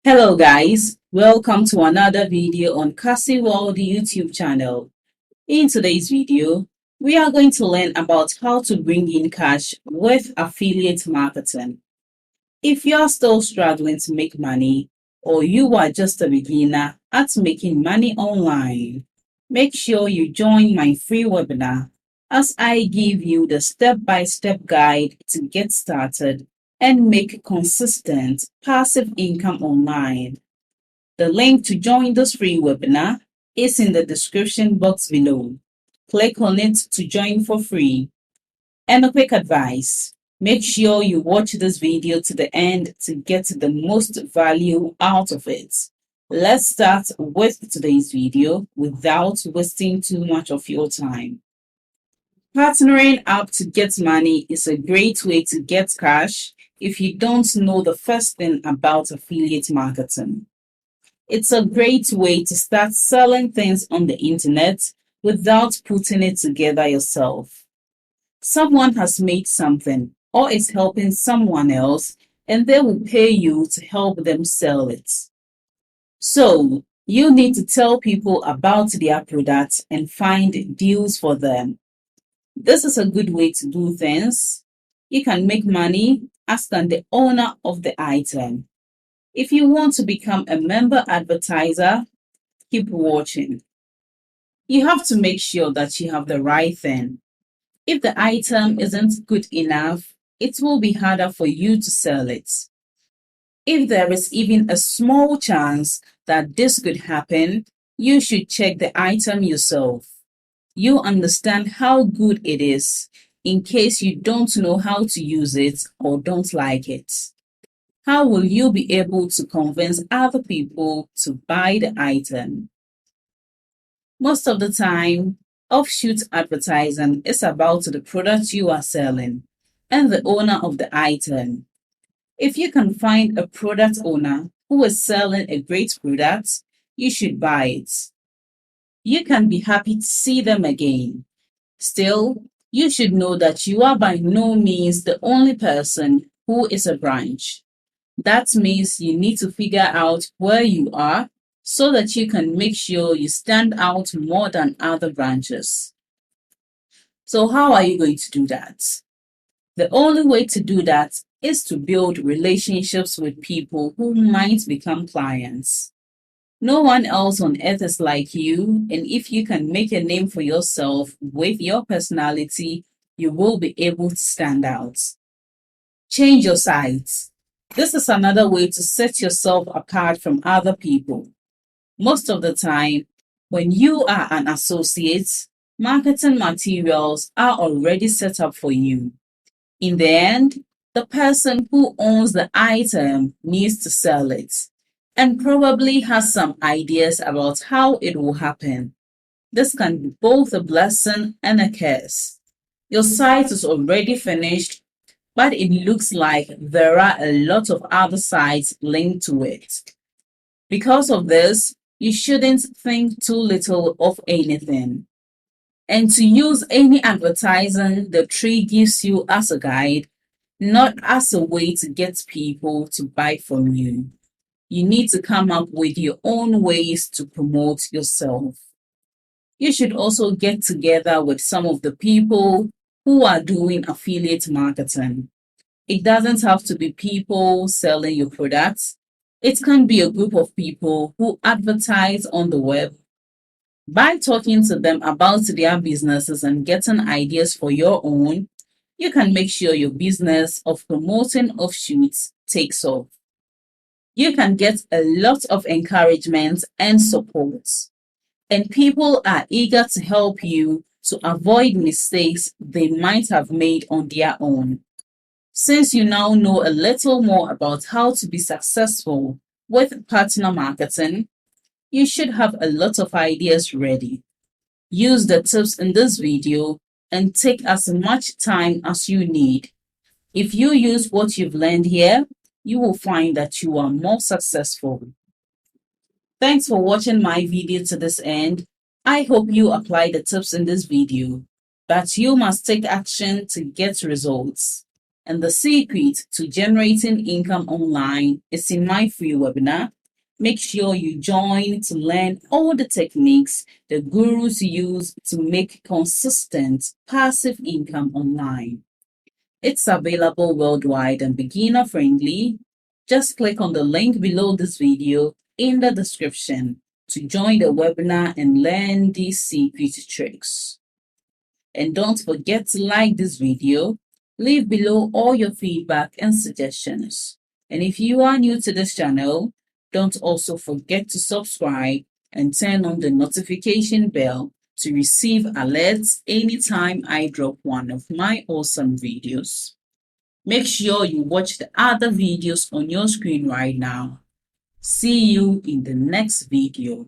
Hello guys, welcome to another video on Cassy World YouTube channel. In today's video, we are going to learn about how to bring in cash with affiliate marketing. If you are still struggling to make money or you are just a beginner at making money online, make sure you join my free webinar as I give you the step-by-step guide to get started and make consistent passive income online. The link to join this free webinar is in the description box below. Click on it to join for free. And a quick advice, make sure you watch this video to the end to get the most value out of it. Let's start with today's video without wasting too much of your time. Partnering up to get money is a great way to get cash if you don't know the first thing about affiliate marketing. It's a great way to start selling things on the internet without putting it together yourself. Someone has made something or is helping someone else, and they will pay you to help them sell it. So, you need to tell people about their products and find deals for them. This is a good way to do things. You can make money as can the owner of the item. If you want to become a member advertiser, keep watching. You have to make sure that you have the right thing. If the item isn't good enough, it will be harder for you to sell it. If there is even a small chance that this could happen, you should check the item yourself. You understand how good it is in case you don't know how to use it or don't like it. How will you be able to convince other people to buy the item? Most of the time, offshoot advertising is about the product you are selling and the owner of the item. If you can find a product owner who is selling a great product, you should buy it. You can be happy to see them again. Still, you should know that you are by no means the only person who is a branch. That means you need to figure out where you are so that you can make sure you stand out more than other branches. So how are you going to do that? The only way to do that is to build relationships with people who might become clients. No one else on earth is like you, and if you can make a name for yourself with your personality, you will be able to stand out. Change your sites. This is another way to set yourself apart from other people. Most of the time, when you are an associate, marketing materials are already set up for you. In the end, the person who owns the item needs to sell it and probably has some ideas about how it will happen. This can be both a blessing and a curse. Your site is already finished, but it looks like there are a lot of other sites linked to it. Because of this, you shouldn't think too little of anything. And to use any advertising the tree gives you as a guide, not as a way to get people to buy from you. You need to come up with your own ways to promote yourself. You should also get together with some of the people who are doing affiliate marketing. It doesn't have to be people selling your products. It can be a group of people who advertise on the web. By talking to them about their businesses and getting ideas for your own, you can make sure your business of promoting offshoots takes off. You can get a lot of encouragement and support, and people are eager to help you to avoid mistakes they might have made on their own. Since you now know a little more about how to be successful with partner marketing, you should have a lot of ideas ready. Use the tips in this video and take as much time as you need. If you use what you've learned here, you will find that you are more successful. Thanks for watching my video to this end. I hope you apply the tips in this video, but you must take action to get results. And the secret to generating income online is in my free webinar. Make sure you join to learn all the techniques the gurus use to make consistent passive income online. It's available worldwide and beginner friendly. Just click on the link below this video in the description to join the webinar and learn these secret tricks. And don't forget to like this video. Leave below all your feedback and suggestions. And if you are new to this channel, don't also forget to subscribe and turn on the notification bell to receive alerts anytime I drop one of my awesome videos. Make sure you watch the other videos on your screen right now. See you in the next video.